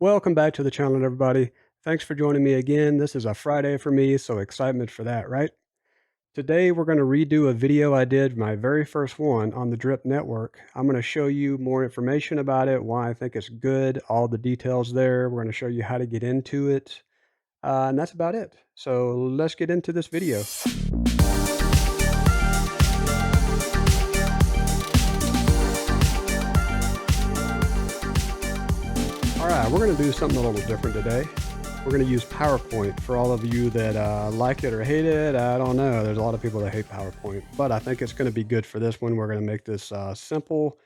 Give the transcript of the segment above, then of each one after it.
Welcome back to the channel, everybody. Thanks for joining me again. This is a Friday for me, so excitement for that, right? Today, we're going to redo a video I did, my very first one on the Drip network. I'm going to show you more information about it, why I think it's good, all the details there. We're going to show you how to get into it, and that's about it. So let's get into this video. All right, we're going to do something a little different today. We're going to use PowerPoint for all of you that like it or hate it. I don't know. There's a lot of people that hate PowerPoint, but I think it's going to be good for this one. We're going to make this simple.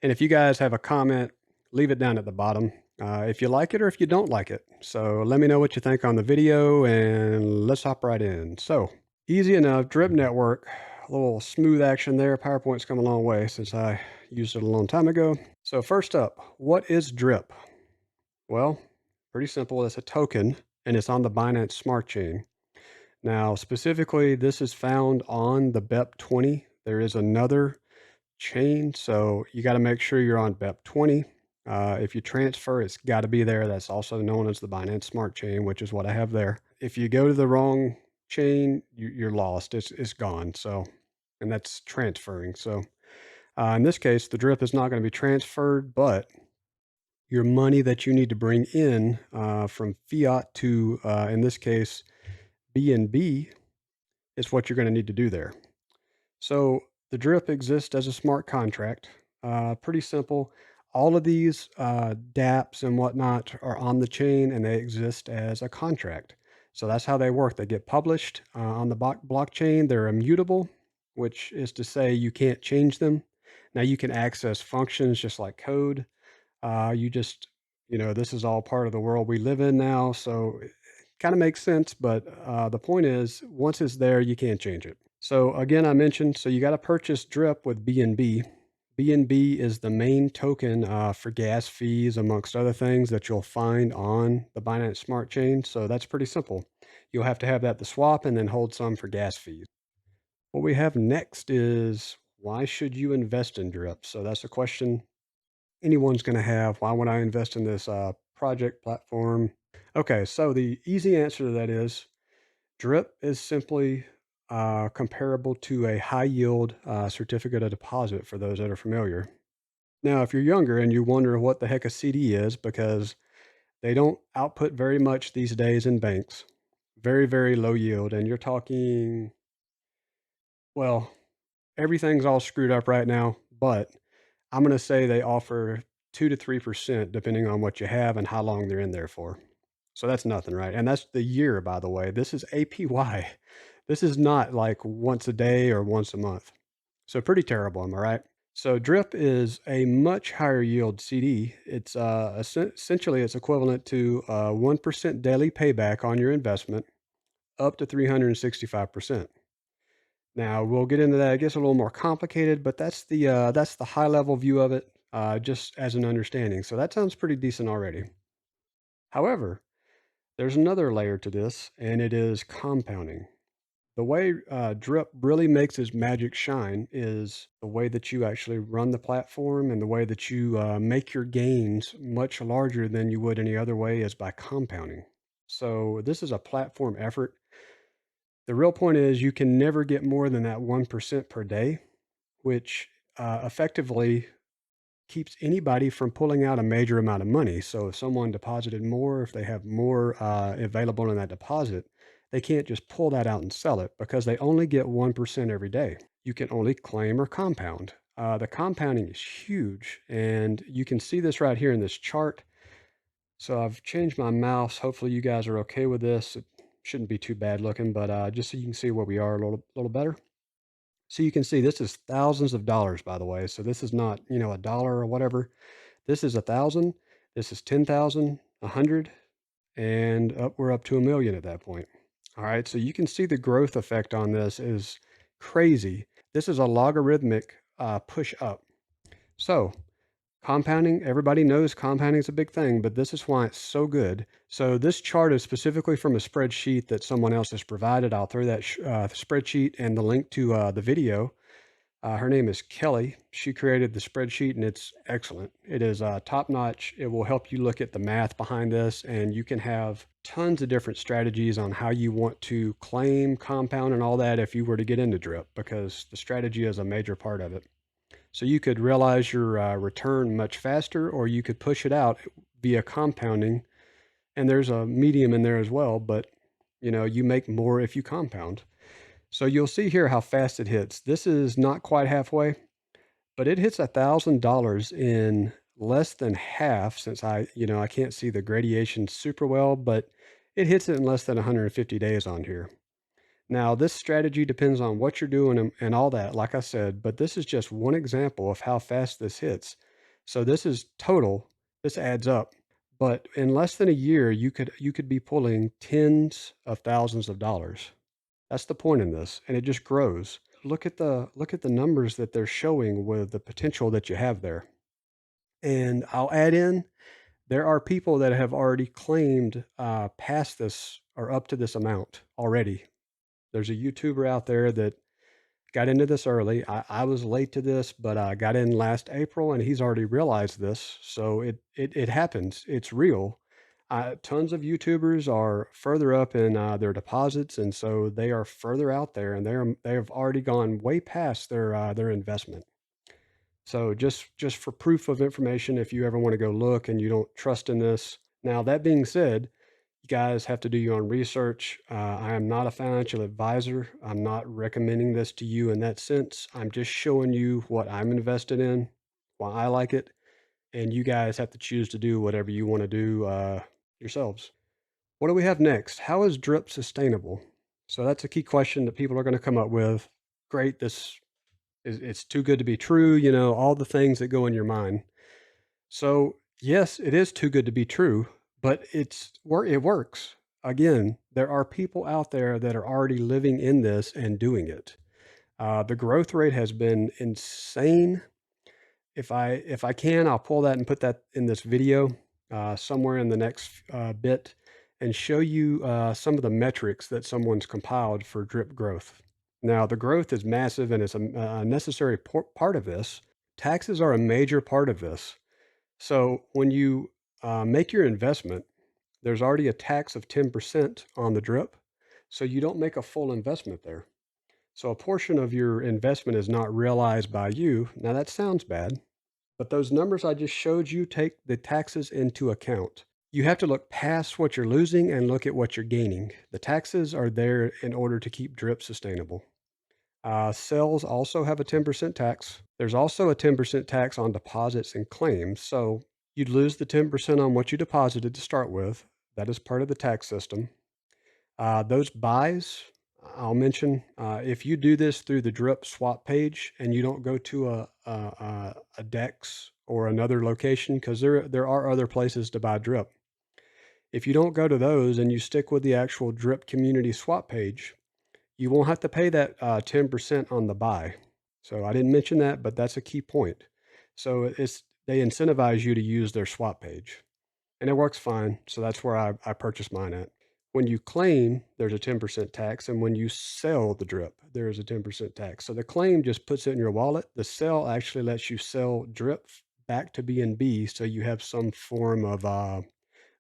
And if you guys have a comment, leave it down at the bottom if you like it or if you don't like it. So let me know what you think on the video and let's hop right in. So easy enough, Drip Network, a little smooth action there. PowerPoint's come a long way since I used it a long time ago. So first up, what is Drip? Well, pretty simple. It's a token and it's on the Binance Smart Chain. Now, specifically, this is found on the BEP20. There is another chain, so you got to make sure you're on BEP20. If you transfer, it's got to be there. That's also known as the Binance Smart Chain, which is what I have there. If you go to the wrong chain, you're lost. It's gone. So, and that's transferring. So, in this case, the drip is not going to be transferred, but your money that you need to bring in from fiat to, in this case, BNB is what you're going to need to do there. So the drip exists as a smart contract. Pretty simple. All of these dApps and whatnot are on the chain and they exist as a contract. So that's how they work. They get published on the blockchain. They're immutable, which is to say you can't change them. Now you can access functions just like code. This is all part of the world we live in now. So it kind of makes sense. But the point is, once it's there, you can't change it. So again, I mentioned, so you got to purchase Drip with BNB. BNB is the main token for gas fees, amongst other things that you'll find on the Binance Smart Chain. So that's pretty simple. You'll have to have that to swap and then hold some for gas fees. What we have next is, why should you invest in Drip? So that's a question anyone's going to have. Why would I invest in this project platform? Okay, so the easy answer to that is Drip is simply comparable to a high yield certificate of deposit for those that are familiar. Now, if you're younger and you wonder what the heck a CD is, because they don't output very much these days in banks, very, very low yield. And you're talking, well, everything's all screwed up right now, but I'm going to say they offer 2 to 3% depending on what you have and how long they're in there for. So that's nothing, right? And that's the year, by the way. This is APY. This is not like once a day or once a month. So pretty terrible, am I right? So Drip is a much higher yield CD. It's essentially it's equivalent to 1% daily payback on your investment, up to 365%. Now we'll get into that. It gets a little more complicated, but that's the high level view of it, just as an understanding. So that sounds pretty decent already. However, there's another layer to this, and it is compounding. The way Drip really makes its magic shine is the way that you actually run the platform and the way that you make your gains much larger than you would any other way is by compounding. So this is a platform effort. The real point is you can never get more than that 1% per day, which effectively keeps anybody from pulling out a major amount of money. So if someone deposited more, if they have more available in that deposit, they can't just pull that out and sell it because they only get 1% every day. You can only claim or compound. The compounding is huge, and you can see this right here in this chart. So I've changed my mouse. Hopefully you guys are okay with this. It shouldn't be too bad looking, but just so you can see where we are a little better. So you can see this is thousands of dollars, by the way. So this is not, a dollar or whatever. This is 1,000. This is 10,000, 100, and we're up to 1,000,000 at that point. All right. So you can see the growth effect on this is crazy. This is a logarithmic push up. So compounding, everybody knows compounding is a big thing, but this is why it's so good. So this chart is specifically from a spreadsheet that someone else has provided. I'll throw that spreadsheet and the link to the video Her name is Kelly. She created the spreadsheet and it's excellent. It is top notch. It will help you look at the math behind this, and you can have tons of different strategies on how you want to claim, compound, and all that if you were to get into drip, because the strategy is a major part of it. So you could realize your return much faster, or you could push it out via compounding. And there's a medium in there as well, but you make more if you compound. So you'll see here how fast it hits. This is not quite halfway, but it hits $1,000 in less than half, since I can't see the gradation super well, but it hits it in less than 150 days on here. Now, this strategy depends on what you're doing and all that, like I said, but this is just one example of how fast this hits. So this is total, this adds up. But in less than a year, you could be pulling tens of thousands of dollars. That's the point in this, and it just grows. Look at the numbers that they're showing with the potential that you have there. And I'll add in, there are people that have already claimed past this or up to this amount already. There's a YouTuber out there that got into this early. I was late to this, but I got in last April, and he's already realized this. So it happens. It's real. Tons of YouTubers are further up in their deposits, and so they are further out there, and they have already gone way past their investment. So just for proof of information, if you ever want to go look and you don't trust in this. Now that being said, you guys have to do your own research. I am not a financial advisor. I'm not recommending this to you in that sense. I'm just showing you what I'm invested in, why I like it, and you guys have to choose to do whatever you want to do yourselves. What do we have next? How is drip sustainable? So that's a key question that people are going to come up with. Great, this is it's too good to be true. All the things that go in your mind. So, yes, it is too good to be true, but it works. Again, there are people out there that are already living in this and doing it. The growth rate has been insane. If I can, I'll pull that and put that in this video somewhere in the next bit, and show you some of the metrics that someone's compiled for drip growth. Now, the growth is massive, and it's a necessary part of this. Taxes are a major part of this. So when you make your investment, there's already a tax of 10% on the drip. So you don't make a full investment there. So a portion of your investment is not realized by you. Now that sounds bad, but those numbers I just showed you take the taxes into account. You have to look past what you're losing and look at what you're gaining. The taxes are there in order to keep drip sustainable. Sales also have a 10% tax. There's also a 10% tax on deposits and claims. So you'd lose the 10% on what you deposited to start with. That is part of the tax system. Those buys, I'll mention, if you do this through the drip swap page and you don't go to a DEX or another location, because there are other places to buy drip. If you don't go to those and you stick with the actual drip community swap page, you won't have to pay that 10% on the buy. So I didn't mention that, but that's a key point. So they incentivize you to use their swap page, and it works fine. So that's where I purchased mine at. When you claim, there's a 10% tax, and when you sell the drip, there is a 10% tax. So the claim just puts it in your wallet. The sell actually lets you sell drip back to BNB, so you have some form of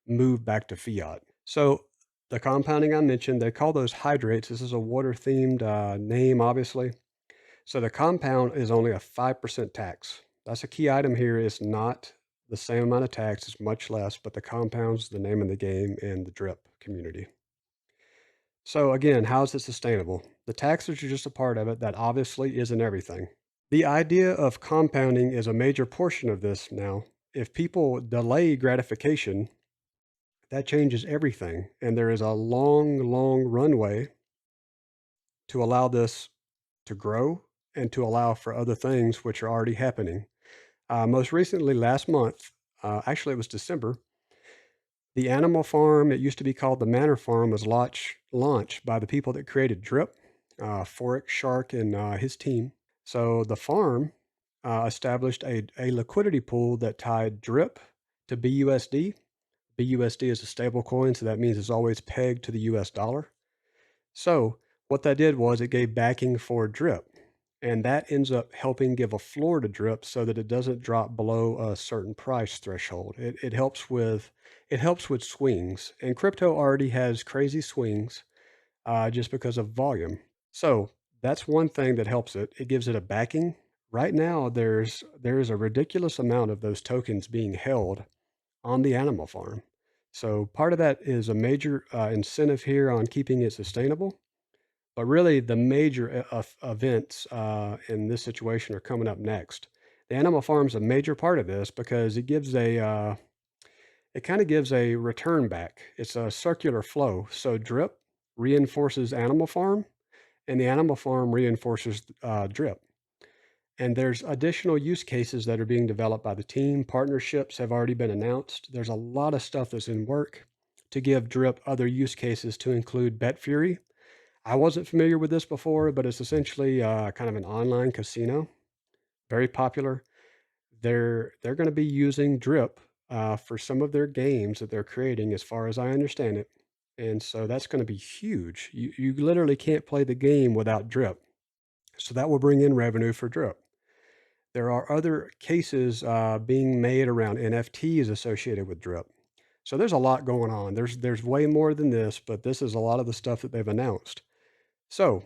move back to fiat. So the compounding I mentioned, they call those hydrates. This is a water-themed name, obviously. So the compound is only a 5% tax. That's a key item here. It's not the same amount of tax, it's much less, but the compound's the name of the game in the drip community. So again, how is it sustainable? The taxes are just a part of it. That obviously isn't everything. The idea of compounding is a major portion of this now. If people delay gratification, that changes everything. And there is a long, long runway to allow this to grow and to allow for other things which are already happening. Most recently, last month, actually it was December, the animal farm, it used to be called the Manor Farm, was launched by the people that created Drip, Forex Shark and his team. So the farm established a liquidity pool that tied Drip to BUSD. BUSD is a stable coin, so that means it's always pegged to the US dollar. So what that did was it gave backing for Drip. and that ends up helping give a floor to drip so that it doesn't drop below a certain price threshold. It helps with swings, and crypto already has crazy swings just because of volume. So that's one thing that helps it. It gives it a backing. Right now, there is a ridiculous amount of those tokens being held on the animal farm. So part of that is a major incentive here on keeping it sustainable. But really, the major events in this situation are coming up next. The animal farm is a major part of this because it kind of gives a return back. It's a circular flow. So drip reinforces animal farm, and the animal farm reinforces drip. And there's additional use cases that are being developed by the team. Partnerships have already been announced. There's a lot of stuff that's in work to give drip other use cases to include Bet Fury. I wasn't familiar with this before, but it's essentially kind of an online casino, very popular. They're going to be using drip for some of their games that they're creating, as far as I understand it. And so that's going to be huge. You literally can't play the game without drip. So that will bring in revenue for drip. There are other cases being made around NFTs associated with drip. So there's a lot going on. There's way more than this, but this is a lot of the stuff that they've announced. So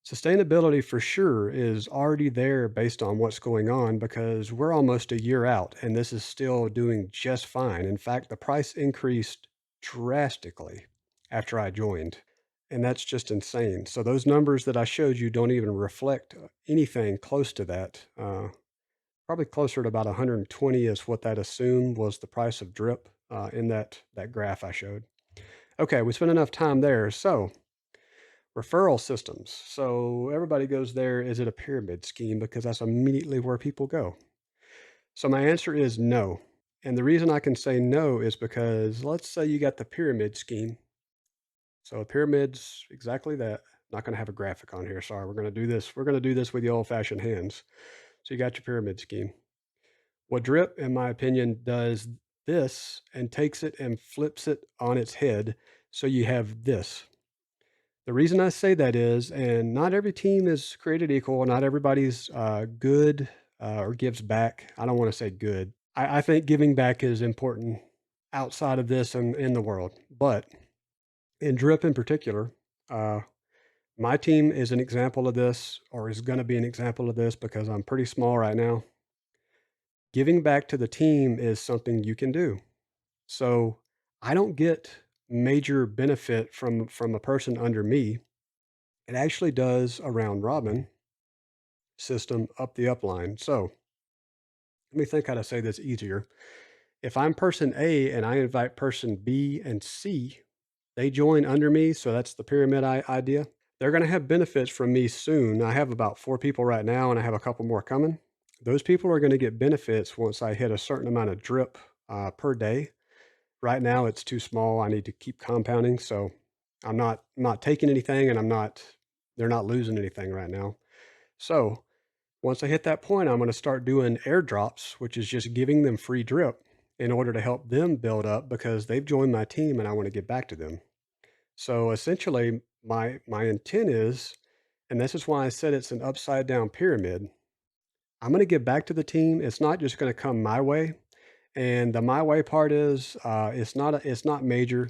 sustainability for sure is already there based on what's going on because we're almost a year out and this is still doing just fine. In fact, the price increased drastically after I joined, and that's just insane. So those numbers that I showed you don't even reflect anything close to that. Probably closer to about 120 is what that assumed was the price of drip in that graph I showed. Okay, we spent enough time there. So referral systems. So everybody goes there. Is it a pyramid scheme? Because that's immediately where people go. So my answer is no. And the reason I can say no is because let's say you got the pyramid scheme. So a pyramid's exactly that. Not going to have a graphic on here. Sorry, we're going to do this. We're going to do this with the old-fashioned hands. So you got your pyramid scheme. What drip, in my opinion, does this and takes it and flips it on its head. So you have this. The reason I say that is, and not every team is created equal. Not everybody's good or gives back. I don't want to say good. I think giving back is important outside of this and in the world. But in Drip in particular, my team is an example of this, or is going to be an example of this because I'm pretty small right now. Giving back to the team is something you can do. So I don't get major benefit from a person under me. It actually does a round robin system up the upline. So let me think how to say this easier. If I'm person A and I invite person B and C, they join under me. So that's the pyramid idea. They're going to have benefits from me soon. I have about 4 people right now, and I have a couple more coming. Those people are going to get benefits once I hit a certain amount of drip per day. Right now, it's too small. I need to keep compounding. So I'm not taking anything, and they're not losing anything right now. So once I hit that point, I'm going to start doing airdrops, which is just giving them free drip in order to help them build up because they've joined my team and I want to get back to them. So essentially, my intent is, and this is why I said it's an upside down pyramid. I'm going to get back to the team. It's not just going to come my way. And the my way part is it's not major.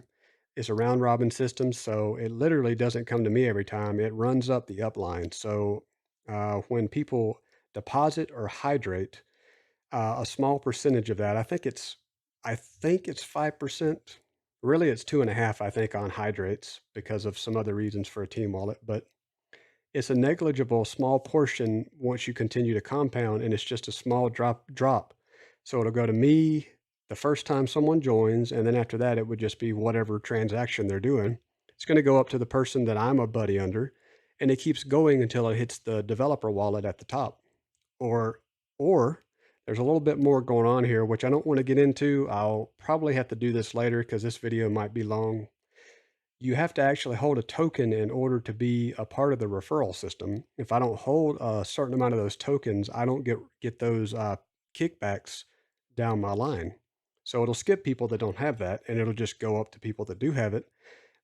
It's a round robin system, so it literally doesn't come to me every time. It runs up the upline. So when people deposit or hydrate, a small percentage of that, I think it's 5%. Really, it's 2.5. I think on hydrates because of some other reasons for a team wallet, but it's a negligible small portion once you continue to compound, and it's just a small drop. So it'll go to me the first time someone joins, and then after that, it would just be whatever transaction they're doing. It's going to go up to the person that I'm a buddy under, and it keeps going until it hits the developer wallet at the top. Or or there's a little bit more going on here, which I don't want to get into. I'll probably have to do this later because this video might be long. You have to actually hold a token in order to be a part of the referral system. If I don't hold a certain amount of those tokens, I don't get those kickbacks down my line. So it'll skip people that don't have that, and it'll just go up to people that do have it.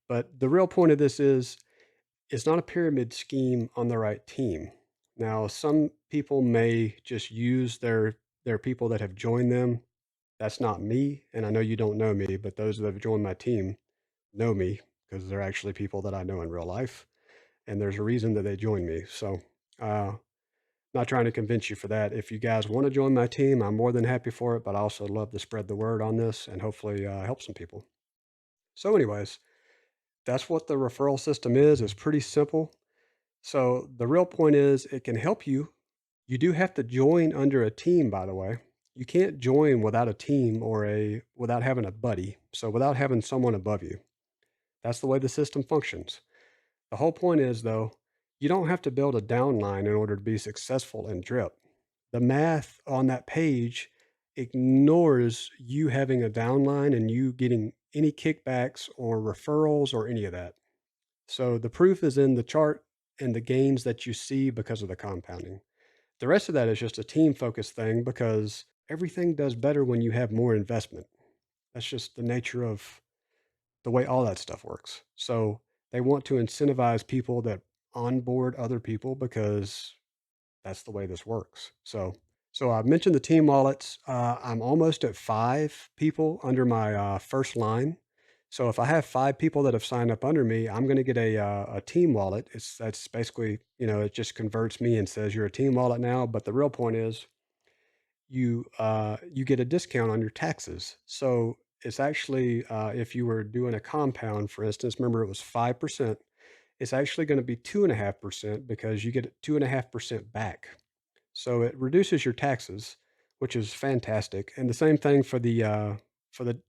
But the real point of this is it's not a pyramid scheme on the right team. Now, some people may just use their people that have joined them. That's not me, and I know you don't know me, but those that have joined my team know me because they're actually people that I know in real life, and there's a reason that they joined me. So, not trying to convince you for that. If you guys want to join my team, I'm more than happy for it, but I also love to spread the word on this and hopefully help some people. So, anyways, that's what the referral system is. It's pretty simple. So, the real point is it can help you. You do have to join under a team, by the way. You can't join without a team or without having a buddy. So, without having someone above you. That's the way the system functions. The whole point is, though, you don't have to build a downline in order to be successful in drip. The math on that page ignores you having a downline and you getting any kickbacks or referrals or any of that. So the proof is in the chart and the gains that you see because of the compounding. The rest of that is just a team focused thing because everything does better when you have more investment. That's just the nature of the way all that stuff works. So they want to incentivize people that onboard other people because that's the way this works. So I've mentioned the team wallets. I'm almost at 5 people under my first line. So if I have 5 people that have signed up under me, I'm going to get a team wallet. That's basically, it just converts me and says you're a team wallet now. But the real point is you get a discount on your taxes. So it's actually if you were doing a compound, for instance, remember it was 5%. It's actually going to be 2.5% because you get 2.5% back. So it reduces your taxes, which is fantastic. And the same thing for the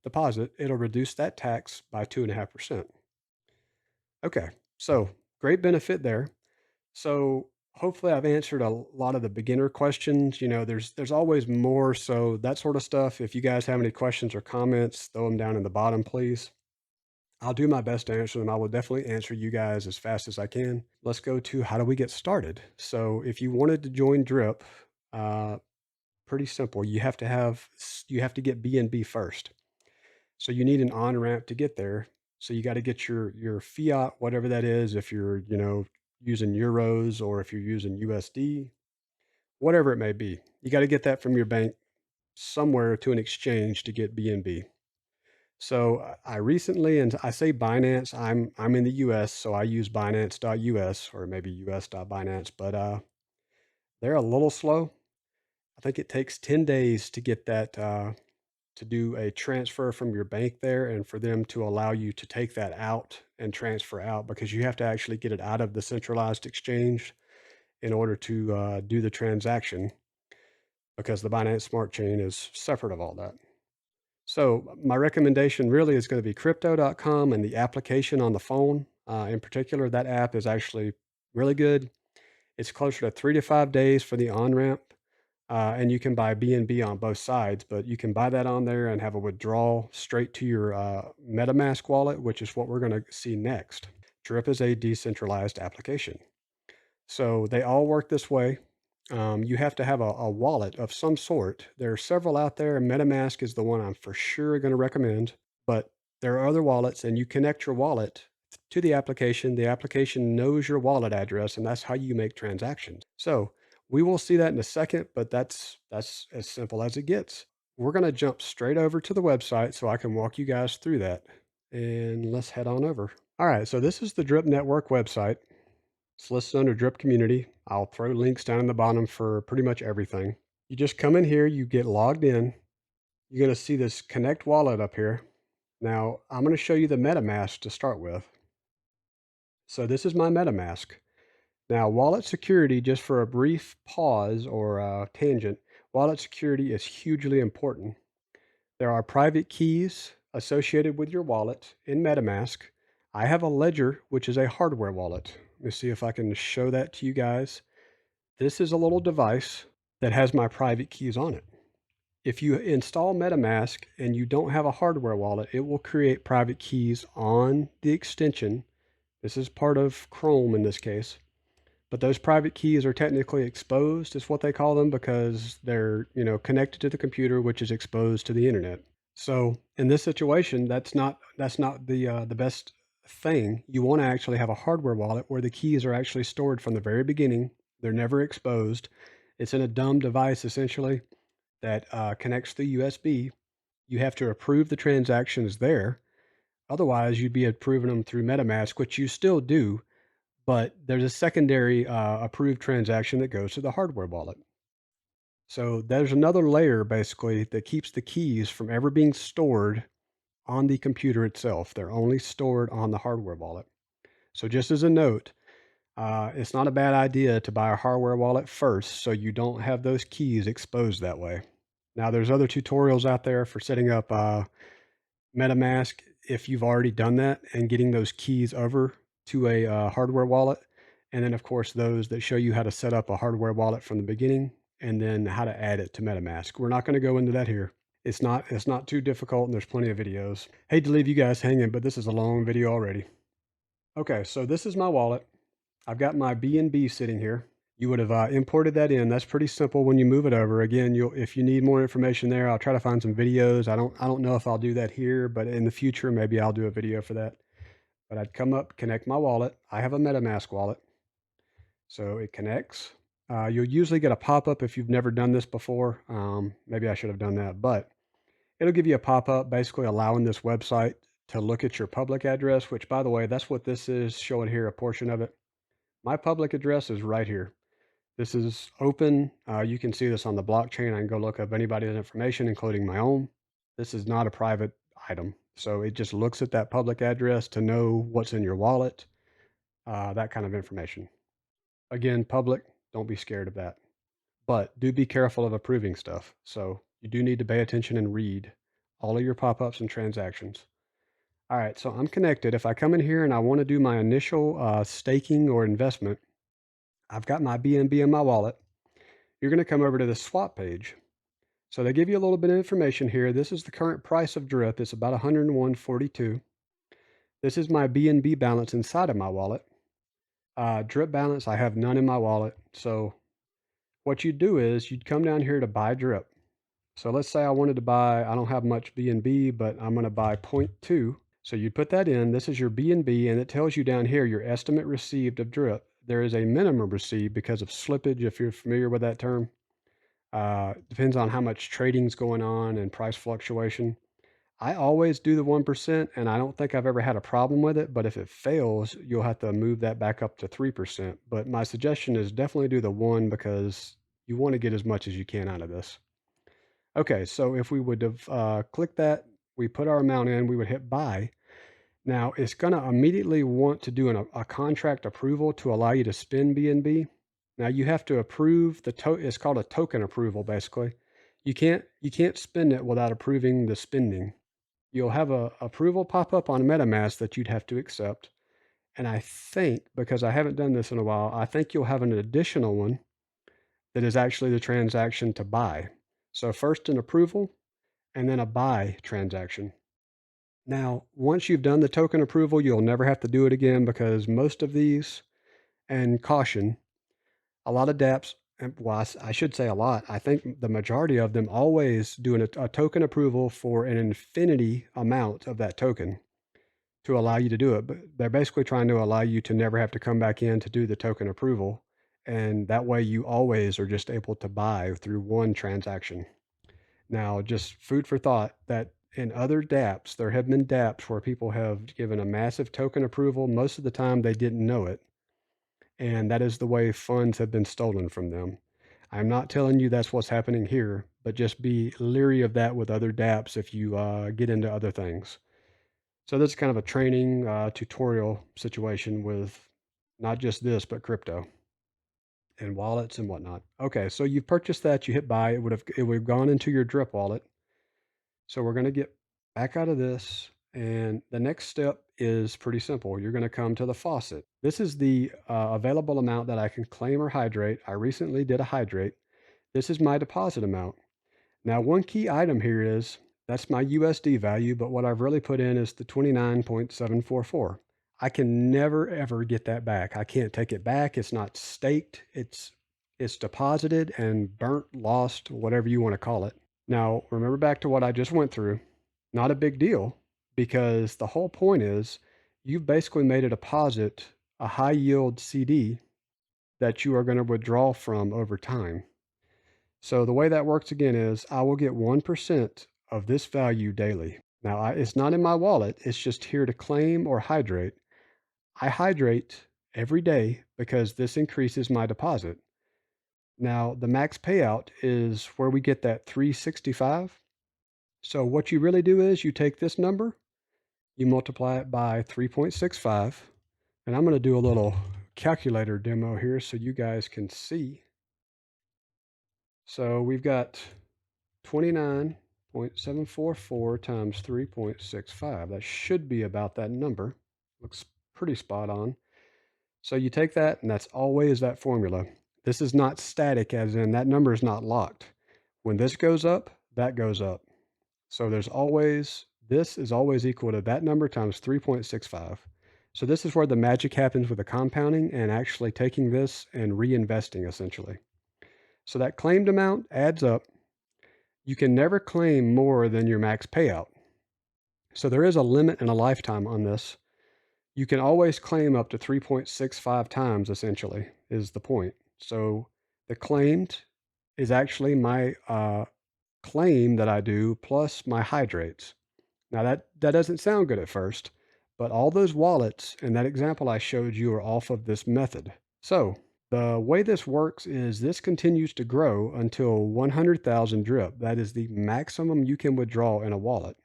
deposit, it'll reduce that tax by 2.5%. Okay, so great benefit there. So hopefully I've answered a lot of the beginner questions. There's always more. So that sort of stuff. If you guys have any questions or comments, throw them down in the bottom, please. I'll do my best to answer them. I will definitely answer you guys as fast as I can. Let's go to how do we get started? So if you wanted to join Drip, uh, pretty simple. You have to get BNB first. So you need an on ramp to get there. So you got to get your fiat, whatever that is. If you're using euros or if you're using USD, whatever it may be, you got to get that from your bank somewhere to an exchange to get BNB. So I recently, and I say Binance, I'm in the US, so I use Binance.us or maybe US.Binance, but they're a little slow. I think it takes 10 days to get that to do a transfer from your bank there and for them to allow you to take that out and transfer out because you have to actually get it out of the centralized exchange in order to do the transaction because the Binance Smart Chain is separate of all that. So my recommendation really is going to be crypto.com and the application on the phone. In particular, that app is actually really good. It's closer to 3 to 5 days for the on ramp. And you can buy BNB on both sides, but you can buy that on there and have a withdrawal straight to your MetaMask wallet, which is what we're going to see next. Drip is a decentralized application. So they all work this way. You have to have a wallet of some sort. There are several out there. MetaMask is the one I'm for sure going to recommend, but there are other wallets, and you connect your wallet to the application. The application knows your wallet address, and that's how you make transactions. So we will see that in a second, but that's as simple as it gets. We're going to jump straight over to the website so I can walk you guys through that. And let's head on over. All right, so this is the Drip Network website. It's listed under Drip Community. I'll throw links down in the bottom for pretty much everything. You just come in here, you get logged in. You're going to see this Connect Wallet up here. Now, I'm going to show you the MetaMask to start with. So this is my MetaMask. Now, wallet security, just for a brief pause or tangent, wallet security is hugely important. There are private keys associated with your wallet in MetaMask. I have a Ledger, which is a hardware wallet. Let me see if I can show that to you guys. This is a little device that has my private keys on it. If you install MetaMask and you don't have a hardware wallet, it will create private keys on the extension. This is part of Chrome in this case. But those private keys are technically exposed, is what they call them, because they're, connected to the computer, which is exposed to the internet. So in this situation, that's not the best thing. You want to actually have a hardware wallet where the keys are actually stored from the very beginning They're never exposed. It's in a dumb device essentially that connects to USB. You have to approve the transactions there. Otherwise, you'd be approving them through MetaMask, which you still do, but there's a secondary approved transaction that goes to the hardware wallet. So there's another layer basically that keeps the keys from ever being stored on the computer itself. They're only stored on the hardware wallet. So just as a note, it's not a bad idea to buy a hardware wallet first so you don't have those keys exposed that way. Now, there's other tutorials out there for setting up MetaMask if you've already done that and getting those keys over to a hardware wallet. And then, of course, those that show you how to set up a hardware wallet from the beginning and then how to add it to MetaMask. We're not going to go into that here. It's not too difficult, and there's plenty of videos. Hate to leave you guys hanging, but this is a long video already. Okay, so this is my wallet. I've got my BNB sitting here. You would have imported that in. That's pretty simple when you move it over. Again, if you need more information there, I'll try to find some videos. I don't know if I'll do that here, but in the future, maybe I'll do a video for that. But I'd come up, connect my wallet. I have a MetaMask wallet. So it connects. You'll usually get a pop-up if you've never done this before. Maybe I should have done that, but it'll give you a pop-up basically allowing this website to look at your public address, which by the way, that's what this is showing here, a portion of it. My public address is right here. This is open. You can see this on the blockchain. I can go look up anybody's information, including my own. This is not a private item. So it just looks at that public address to know what's in your wallet, that kind of information. Again, public, don't be scared of that. But do be careful of approving stuff. So you do need to pay attention and read all of your pop-ups and transactions. All right, so I'm connected. If I come in here and I want to do my initial staking or investment, I've got my BNB in my wallet. You're going to come over to the swap page. So they give you a little bit of information here. This is the current price of drip. It's about 101.42. This is my BNB balance inside of my wallet. Drip balance, I have none in my wallet. So what you'd do is you'd come down here to buy drip. So let's say I wanted to buy, I don't have much BNB, but I'm going to buy 0.2. So you put that in. This is your BNB, and it tells you down here your estimate received of drip. There is a minimum received because of slippage, if you're familiar with that term. Depends on how much trading's going on and price fluctuation. I always do the 1%, and I don't think I've ever had a problem with it. But if it fails, you'll have to move that back up to 3%. But my suggestion is definitely do the 1 because you want to get as much as you can out of this. Okay, so if we would have clicked that, we put our amount in, we would hit buy. Now it's going to immediately want to do a contract approval to allow you to spend BNB. Now you have to approve it's called a token approval basically. You can't spend it without approving the spending. You'll have a approval pop up on MetaMask that you'd have to accept. And I think, because I haven't done this in a while, I think you'll have an additional one that is actually the transaction to buy. So first an approval and then a buy transaction. Now, once you've done the token approval, you'll never have to do it again because most of these, and caution, a lot of dApps, well, I should say a lot, I think the majority of them always do a token approval for an infinity amount of that token to allow you to do it. But they're basically trying to allow you to never have to come back in to do the token approval. And that way you always are just able to buy through one transaction. Now, just food for thought that in other dApps, there have been dApps where people have given a massive token approval. Most of the time, they didn't know it. And that is the way funds have been stolen from them. I'm not telling you that's what's happening here, but just be leery of that with other dApps if you get into other things. So this is kind of a training tutorial situation with not just this, but crypto and wallets and whatnot. Okay, so you've purchased that, you hit buy, it would have gone into your drip wallet. So we're going to get back out of this. And the next step is pretty simple. You're going to come to the faucet. This is the available amount that I can claim or hydrate. I recently did a hydrate. This is my deposit amount. Now, one key item here is that's my USD value, but what I've really put in is the 29.744. I can never, ever get that back. I can't take it back. It's not staked. It's deposited and burnt, lost, whatever you want to call it. Now, remember back to what I just went through. Not a big deal because the whole point is you've basically made a deposit, a high yield CD that you are going to withdraw from over time. So the way that works again is I will get 1% of this value daily. Now, it's not in my wallet, it's just here to claim or hydrate. I hydrate every day because this increases my deposit. Now, the max payout is where we get that 365. So what you really do is you take this number, you multiply it by 3.65, and I'm going to do a little calculator demo here so you guys can see. So we've got 29.744 times 3.65. That should be about that number. Looks pretty spot on. So you take that, and that's always that formula. This is not static, as in that number is not locked. When this goes up, that goes up. So this is always equal to that number times 3.65. So this is where the magic happens with the compounding and actually taking this and reinvesting essentially. So that claimed amount adds up. You can never claim more than your max payout. So there is a limit and a lifetime on this. You can always claim up to 3.65 times, essentially, is the point. So the claimed is actually my claim that I do plus my hydrates. Now that doesn't sound good at first, but all those wallets in that example I showed you are off of this method. So the way this works is this continues to grow until 100,000 drip. That is the maximum you can withdraw in a wallet.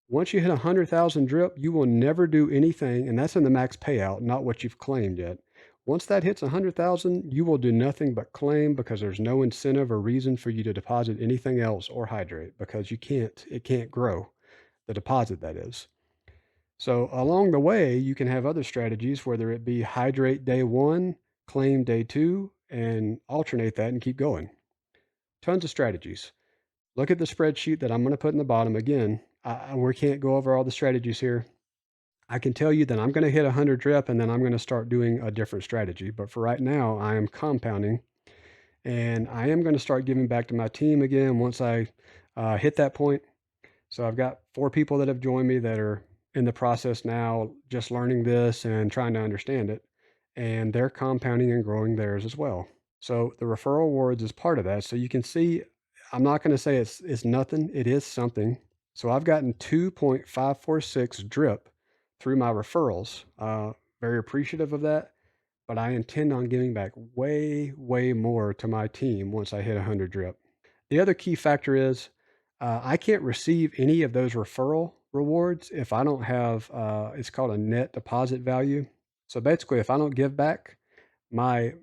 Once you hit 100,000 drip, you will never do anything, and that's in the max payout, not what you've claimed yet. Once that hits 100,000, you will do nothing but claim because there's no incentive or reason for you to deposit anything else or hydrate because it can't grow, the deposit that is. So along the way, you can have other strategies, whether it be hydrate day one, claim day two, and alternate that and keep going. Tons of strategies. Look at the spreadsheet that I'm going to put in the bottom. Again, we can't go over all the strategies here. I can tell you that I'm going to hit 100 drip and then I'm going to start doing a different strategy. But for right now, I am compounding and I am going to start giving back to my team again once I hit that point. So I've got 4 people that have joined me that are in the process now, just learning this and trying to understand it. And they're compounding and growing theirs as well. So the referral awards is part of that. So you can see, I'm not going to say it's nothing. It is something. So I've gotten 2.546 drip through my referrals. Very appreciative of that. But I intend on giving back way, way more to my team once I hit 100 drip. The other key factor is I can't receive any of those referral rewards if I don't have, it's called a net deposit value. So basically, if I don't give back, my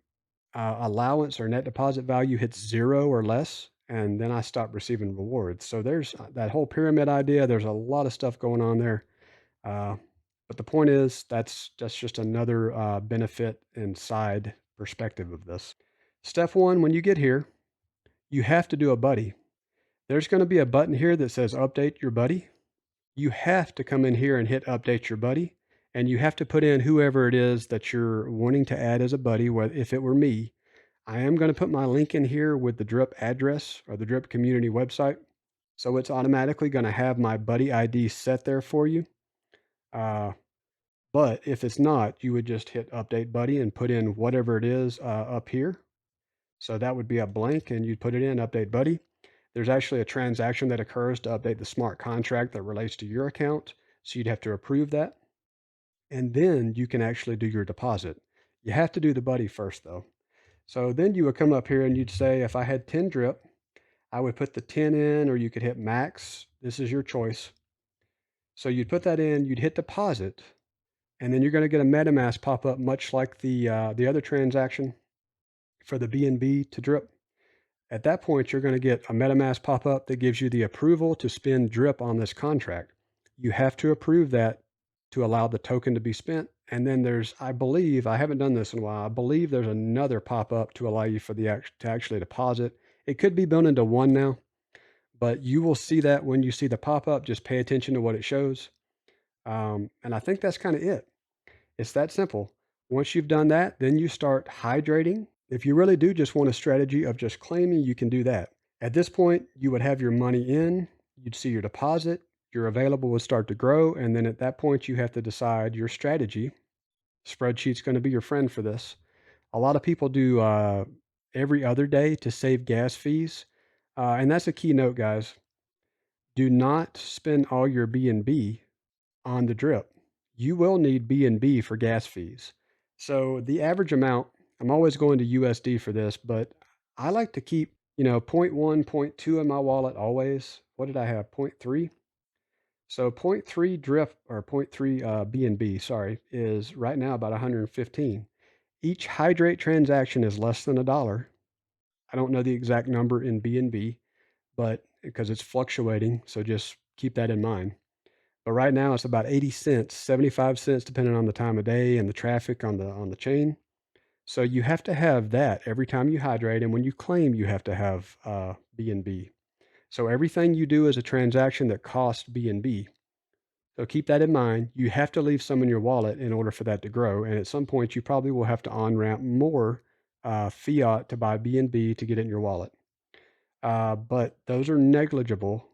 allowance or net deposit value hits 0 or less, and then I stop receiving rewards. So there's that whole pyramid idea. There's a lot of stuff going on there. Uh, but the point is, that's just another benefit and side perspective of this. Step one, when you get here, you have to do a buddy. There's going to be a button here that says update your buddy. You have to come in here and hit update your buddy. And you have to put in whoever it is that you're wanting to add as a buddy. If it were me, I am going to put my link in here with the drip address or the drip community website. So it's automatically going to have my buddy ID set there for you. But if it's not, you would just hit update buddy and put in whatever it is up here. So that would be a blank and you'd put it in update buddy. There's actually a transaction that occurs to update the smart contract that relates to your account. So you'd have to approve that. And then you can actually do your deposit. You have to do the buddy first though. So then you would come up here and you'd say, if I had 10 drip, I would put the 10 in, or you could hit max. This is your choice. So you'd put that in, you'd hit deposit, and then you're going to get a MetaMask pop up, much like the other transaction for the BNB to drip. At that point, you're going to get a MetaMask pop up that gives you the approval to spend drip on this contract. You have to approve that to allow the token to be spent. And then there's, I believe, I haven't done this in a while, I believe there's another pop up to allow you to actually deposit. It could be built into one now, but you will see that when you see the pop up. Just pay attention to what it shows. And I think that's kind of it. It's that simple. Once you've done that, then you start hydrating. If you really do just want a strategy of just claiming, you can do that. At this point, you would have your money in, you'd see your deposit, your available would start to grow. And then at that point, you have to decide your strategy. Spreadsheet's going to be your friend for this. A lot of people do every other day to save gas fees. And that's a key note, guys. Do not spend all your BNB on the drip. You will need BNB for gas fees. So the average amount, I'm always going to USD for this, but I like to keep, zero point 0.1, zero point 0.2 in my wallet always. What did I have? 0.3. So zero point 0.3 drip or zero point 0.3 BNB, sorry, is right now about 115. Each hydrate transaction is less than $1. I don't know the exact number in BNB, but because it's fluctuating, so just keep that in mind. But right now it's about 80 cents, 75 cents depending on the time of day and the traffic on the chain. So you have to have that every time you hydrate, and when you claim, you have to have BNB. So everything you do is a transaction that costs BNB. So keep that in mind. You have to leave some in your wallet in order for that to grow, and at some point you probably will have to on-ramp more fiat to buy BNB to get it in your wallet. But those are negligible,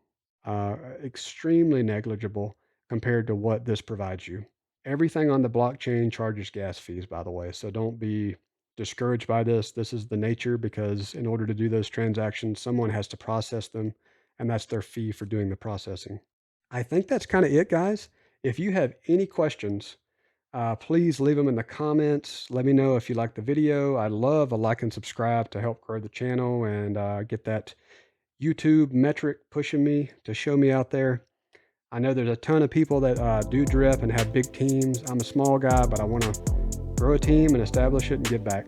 extremely negligible compared to what this provides you. Everything on the blockchain charges gas fees, by the way. So don't be discouraged by this. This is the nature because in order to do those transactions, someone has to process them, and that's their fee for doing the processing. I think that's kind of it, guys. If you have any questions, please leave them in the comments. Let me know if you like the video. I love a like and subscribe to help grow the channel and get that YouTube metric pushing me to show me out there. I know there's a ton of people that do drip and have big teams. I'm a small guy, but I want to grow a team and establish it and give back.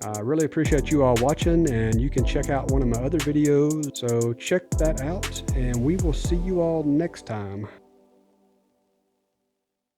I really appreciate you all watching, and you can check out one of my other videos. So check that out, and we will see you all next time.